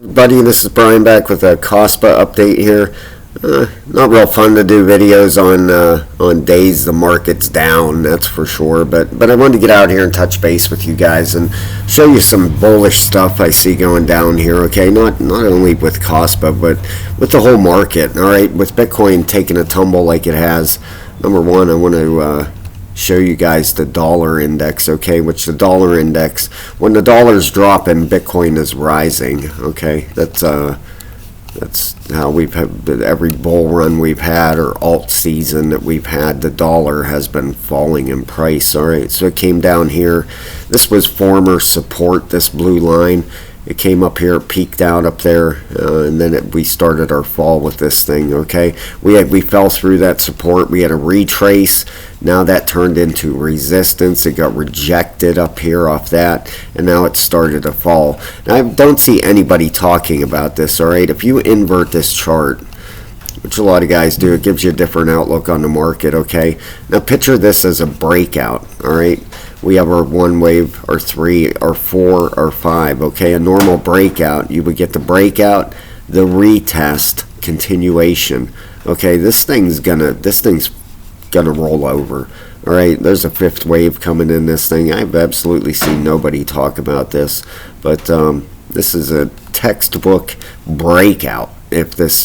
Buddy, this is Brian back with a Kaspa update here. Not real fun to do videos on days the market's down, that's for sure. But I wanted to get out here and touch base with you guys and show you some bullish stuff I see going down here. Okay, not only with Kaspa, but with the whole market. All right, with Bitcoin taking a tumble like it has. Number one, I want to show you guys the dollar index, okay, which the dollar index, when the dollar's dropping, Bitcoin is rising. Okay, that's how we've had every bull run we've had, or alt season that we've had, the dollar has been falling in price. All right, so it came down here. This was former support, this blue line. It came up here, peaked out up there, and then we started our fall with this thing. Okay, we fell through that support. We had a retrace. Now that turned into resistance. It got rejected up here off that, and now it started to fall. Now I don't see anybody talking about this. All right, if you invert this chart, which a lot of guys do, it gives you a different outlook on the market. Okay, now picture this as a breakout. All right, we have our one wave, our three, our four, our five. Okay, a normal breakout, you would get the breakout, the retest, continuation. Okay, this thing's gonna roll over. All right, there's a fifth wave coming in this thing. I've absolutely seen nobody talk about this, but this is a textbook breakout. If this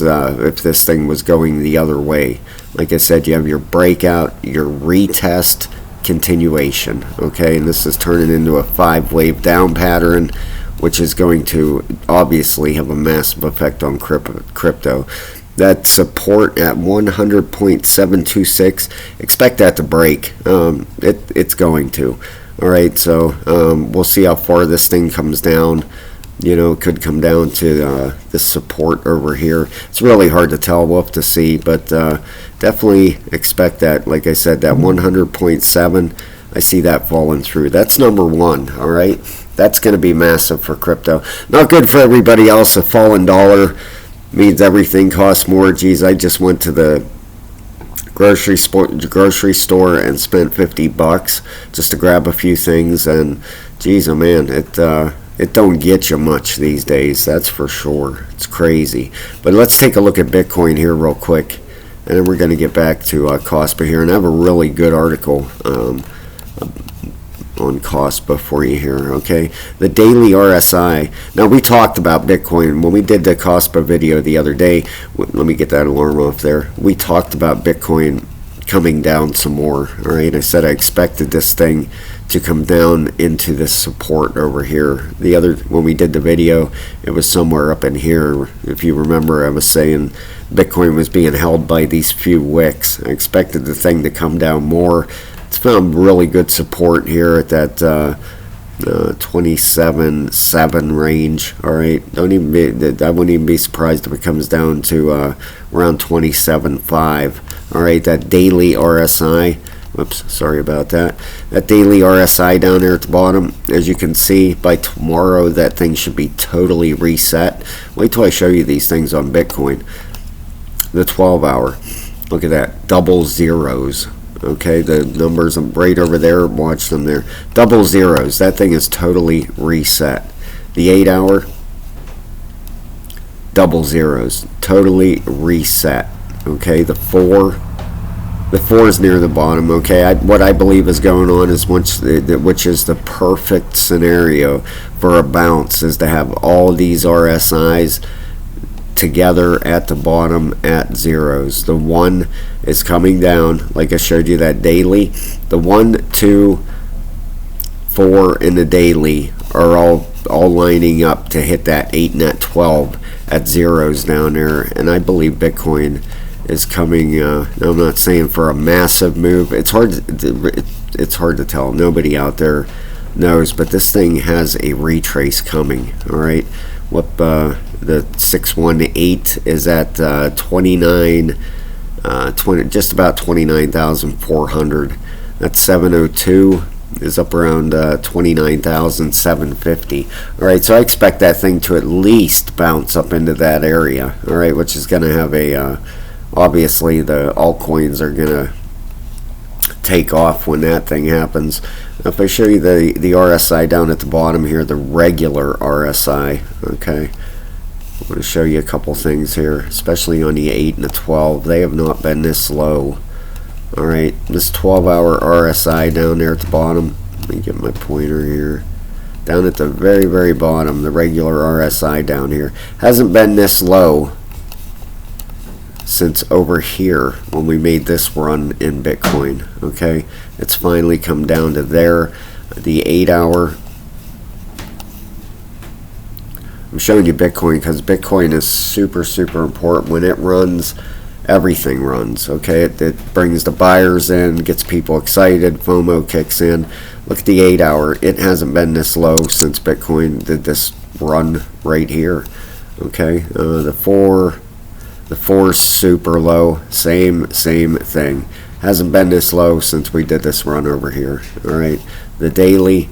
thing was going the other way, like I said, you have your breakout, your retest, continuation. Okay, and this is turning into a 5-wave down pattern, which is going to obviously have a massive effect on crypto. That support at 100.726, expect that to break. It's going to. All right, so we'll see how far this thing comes down. You know, it could come down to the support over here. It's really hard to tell. We'll have to see, but definitely expect that. Like I said, that 100.7, I see that falling through. That's number one. All right, that's going to be massive for crypto. Not good for everybody else. A fallen dollar means everything costs more. Geez, I just went to the grocery store and spent $50 just to grab a few things, and geez, oh man, it don't get you much these days, that's for sure. It's crazy. But let's take a look at Bitcoin here real quick, and then we're going to get back to Kaspa here, and I have a really good article on Kaspa for you here. Okay, the daily RSI. Now, we talked about Bitcoin when we did the Kaspa video the other day. Let me get that alarm off there. We talked about Bitcoin coming down some more. All right, I said I expected this thing to come down into this support over here. When we did the video, it was somewhere up in here. If you remember, I was saying Bitcoin was being held by these few wicks. I expected the thing to come down more. It's found really good support here at that 27.7 range. All right, I wouldn't even be surprised if it comes down to around 27.5. all right, that daily RSI, whoops, sorry about that, that daily RSI down there at the bottom, as you can see, by tomorrow that thing should be totally reset. Wait till I show you these things on Bitcoin. The 12-hour, look at that, double zeros. Okay, the numbers right over there, watch them there, double zeros. That thing is totally reset. The 8-hour, double zeros, totally reset. Okay, the 4 is near the bottom. Okay, what I believe is going on is which is the perfect scenario for a bounce, is to have all these RSIs together at the bottom at zeros. The 1 is coming down, like I showed you that daily. The 1, 2, 4 in the daily are all lining up to hit that 8 and that 12 at zeros down there, and I believe Bitcoin is coming. I'm not saying for a massive move. It's hard to tell. Nobody out there knows, but this thing has a retrace coming. All right, what the 618 is at 29, just about 29,400. That 702 is up around 29,750. All right, so I expect that thing to at least bounce up into that area. All right, which is going to have a obviously the altcoins are going to take off when that thing happens. If I show you the RSI down at the bottom here, the regular RSI, okay, I want to show you a couple things here, especially on the 8 and the 12. They have not been this low. Alright, this 12-hour RSI down there at the bottom. Let me get my pointer here. Down at the very, very bottom, the regular RSI down here. Hasn't been this low since over here when we made this run in Bitcoin. Okay, it's finally come down to there. The 8-hour. I'm showing you Bitcoin because Bitcoin is super, super important. When it runs, everything runs. Okay, it brings the buyers in, gets people excited, FOMO kicks in. Look at the 8-hour. It hasn't been this low since Bitcoin did this run right here. Okay, the 4's super low. Same thing. Hasn't been this low since we did this run over here. All right, the daily.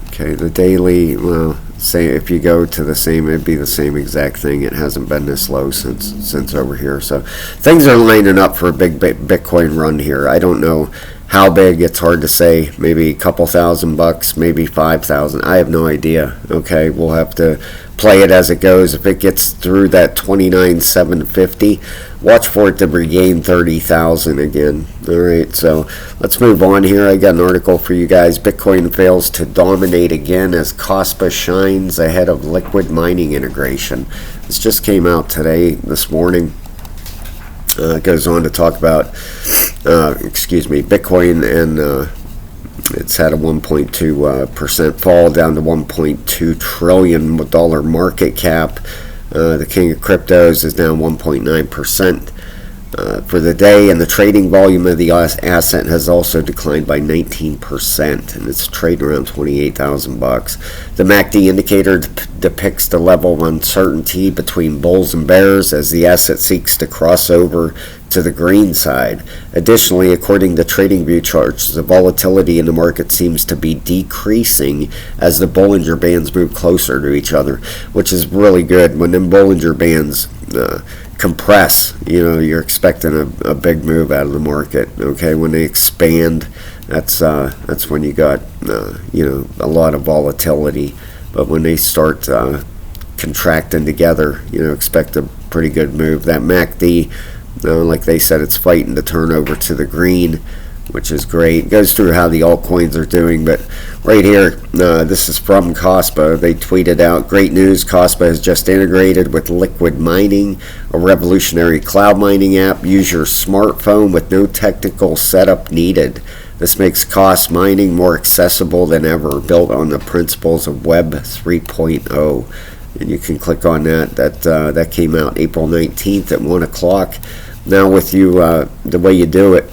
Okay, the daily. Well, say if you go to the same, it'd be the same exact thing. It hasn't been this low since over here. So things are lining up for a big Bitcoin run here. I don't know how big, it's hard to say. Maybe a couple $1,000, maybe 5,000. I have no idea. Okay, we'll have to play it as it goes. If it gets through that 29,750, watch for it to regain 30,000 again. All right, so let's move on here. I got an article for you guys. Bitcoin fails to dominate again as Kaspa shines ahead of liquid mining integration. This just came out this morning. It goes on to talk about, Bitcoin, and it's had a 1.2% fall down to $1.2 trillion market cap. The king of cryptos is down 1.9% for the day, and the trading volume of the asset has also declined by 19%, and it's trading around $28,000. The MACD indicator depicts the level of uncertainty between bulls and bears as the asset seeks to cross over to the green side. Additionally, according to TradingView charts, the volatility in the market seems to be decreasing as the Bollinger Bands move closer to each other, which is really good. When them Bollinger Bands compress, you're expecting a big move out of the market. Okay, when they expand, that's when you got a lot of volatility. But when they start contracting together, expect a pretty good move. That MACD, like they said, it's fighting to turn over to the green, which is great. It goes through how the altcoins are doing, but right here, this is from Kaspa. They tweeted out, "Great news, Kaspa has just integrated with Liquid Mining, a revolutionary cloud mining app. Use your smartphone with no technical setup needed. This makes KAS mining more accessible than ever, built on the principles of Web 3.0. And you can click on that. That came out April 19th at 1 o'clock. Now with you, the way you do it,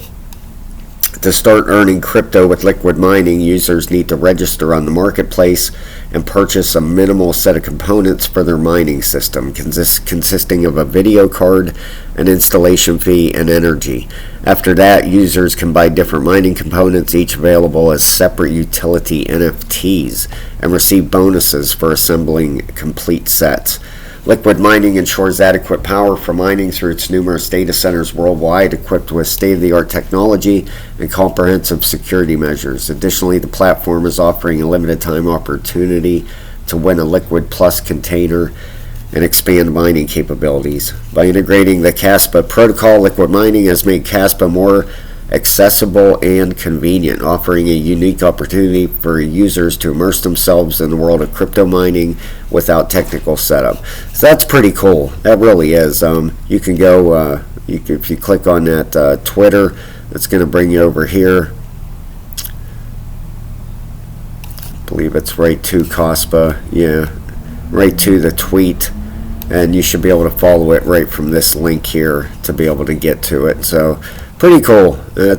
to start earning crypto with Liquid Mining, users need to register on the marketplace and purchase a minimal set of components for their mining system, consisting of a video card, an installation fee, and energy. After that, users can buy different mining components, each available as separate utility NFTs, and receive bonuses for assembling complete sets. Liquid Mining ensures adequate power for mining through its numerous data centers worldwide, equipped with state-of-the-art technology and comprehensive security measures. Additionally, the platform is offering a limited-time opportunity to win a Liquid Plus container and expand mining capabilities. By integrating the Kaspa protocol, Liquid Mining has made Kaspa more accessible and convenient, offering a unique opportunity for users to immerse themselves in the world of crypto mining without technical setup. So that's pretty cool. That really is. You can go, if you click on that Twitter, it's going to bring you over here. I believe it's right to Kaspa. Yeah, right to the tweet. And you should be able to follow it right from this link here to be able to get to it. So pretty cool. I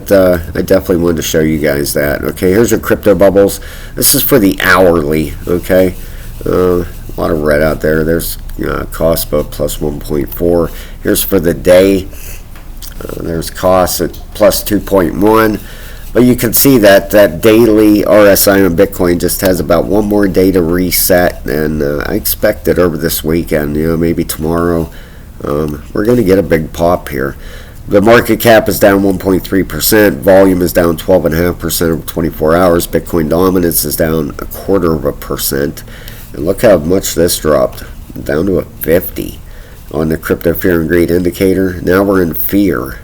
definitely wanted to show you guys that. Okay, here's your crypto bubbles. This is for the hourly. Okay, a lot of red out there. There's Kaspa plus 1.4. Here's for the day. There's KAS at plus 2.1. But you can see that daily RSI on Bitcoin just has about one more day to reset, and I expect it over this weekend. Maybe tomorrow. We're going to get a big pop here. The market cap is down 1.3%. Volume is down 12.5% over 24 hours. Bitcoin dominance is down 0.25%. And look how much this dropped, down to a 50 on the crypto fear and greed indicator. Now we're in fear.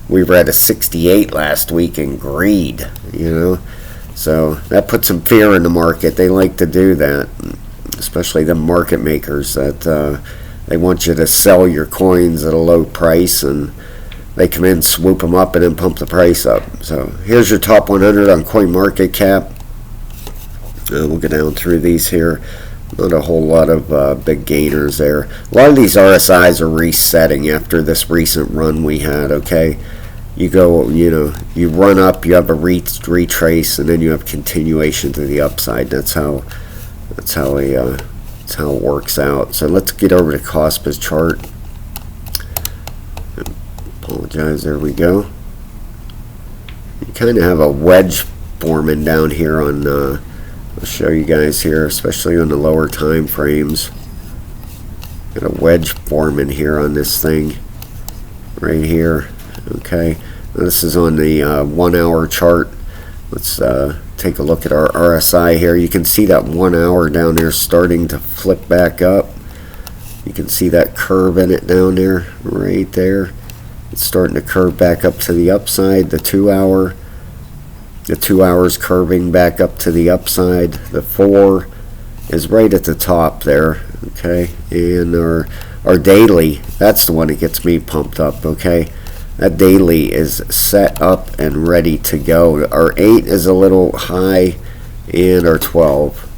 We were at a 68 last week in greed, you know. So that puts some fear in the market. They like to do that, especially the market makers, that they want you to sell your coins at a low price, and they come in, swoop them up, and then pump the price up. So here's your top 100 on CoinMarketCap. We'll go down through these here. Not a whole lot of big gainers there. A lot of these RSIs are resetting after this recent run we had, okay? You go, you know, you run up, you have a retrace, and then you have continuation to the upside. That's how it works out. So let's get over to Kaspa's chart. Apologize, there we go. You kind of have a wedge forming down here on I'll show you guys here, especially on the lower time frames. Got a wedge forming here on this thing right here. Okay, now this is on the 1 hour chart. Let's take a look at our RSI here. You can see that 1 hour down there starting to flip back up. You can see that curve in it down there, right there. It's starting to curve back up to the upside. The 2 hour. The 2 hours curving back up to the upside. The 4 is right at the top there, okay? And our daily, that's the one that gets me pumped up, okay? That daily is set up and ready to go. Our 8 is a little high, and our 12.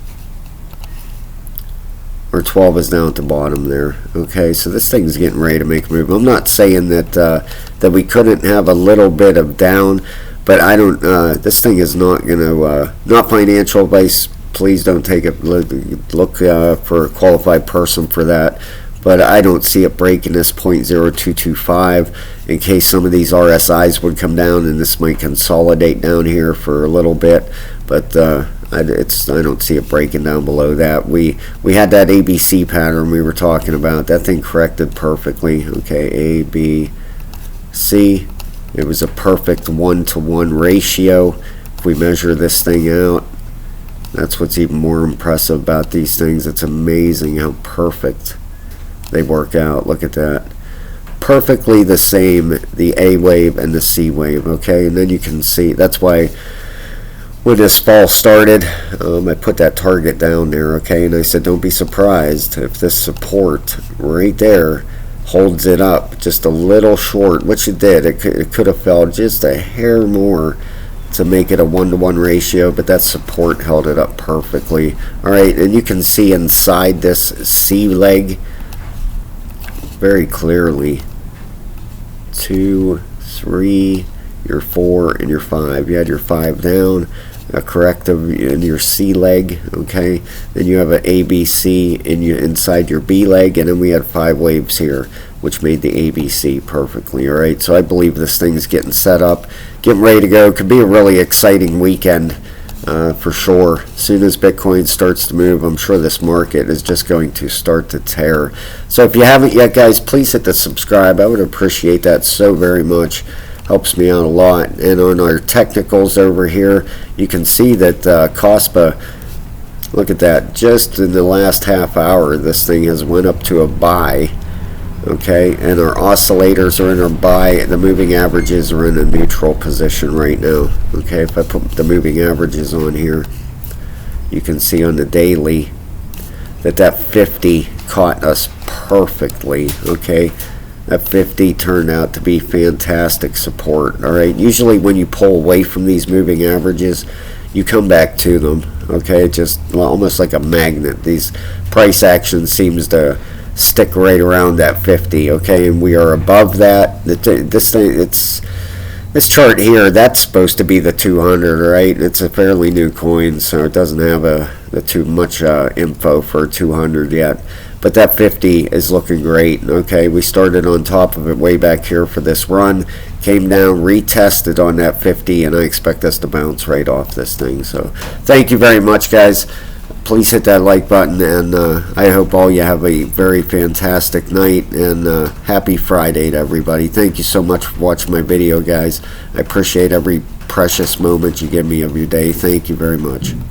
Our 12 is down at the bottom there, okay? So this thing's getting ready to make a move. I'm not saying that that we couldn't have a little bit of down, but I don't. This thing is not going to. Not financial advice. Please don't take it. Look for a qualified person for that. But I don't see it breaking this 0.0225 in case some of these RSIs would come down, and this might consolidate down here for a little bit. But I don't see it breaking down below that. We had that ABC pattern we were talking about. That thing corrected perfectly. Okay, A, B, C. It was a perfect 1-to-1 ratio. If we measure this thing out, that's what's even more impressive about these things. It's amazing how perfect they work out. Look at that. Perfectly the same, the A wave and the C wave, okay? And then you can see, that's why when this fall started, I put that target down there, okay? And I said, don't be surprised if this support right there holds it up just a little short, which it did. It could have fell just a hair more to make it a 1-to-1 ratio, but that support held it up perfectly. All right, and you can see inside this C leg very clearly 2, 3, your 4, and your 5. You had your 5 down, a corrective in your C leg, okay? Then you have an ABC inside your B leg, and then we had 5 waves here, which made the ABC perfectly. All right, so I believe this thing's getting set up, getting ready to go. Could be a really exciting weekend for sure. As soon as Bitcoin starts to move, I'm sure this market is just going to start to tear. So if you haven't yet, guys, please hit the subscribe. I would appreciate that so very much. Helps me out a lot. And on our technicals over here, you can see that Kaspa, look at that, just in the last half hour this thing has went up to a buy, okay? And our oscillators are in our buy. The moving averages are in a neutral position right now, okay? If I put the moving averages on here, you can see on the daily that 50 caught us perfectly, okay? That 50 turned out to be fantastic support. All right, usually when you pull away from these moving averages, you come back to them, okay? Just almost like a magnet. These price action seems to stick right around that 50, okay? And we are above that. This chart here, that's supposed to be the 200, right? It's a fairly new coin, so it doesn't have too much info for 200 yet. But that 50 is looking great, okay? We started on top of it way back here for this run, came down, retested on that 50, and I expect us to bounce right off this thing. So thank you very much, guys. Please hit that like button, and I hope all you have a very fantastic night, and happy Friday to everybody. Thank you so much for watching my video, guys. I appreciate every precious moment you give me of your day. Thank you very much.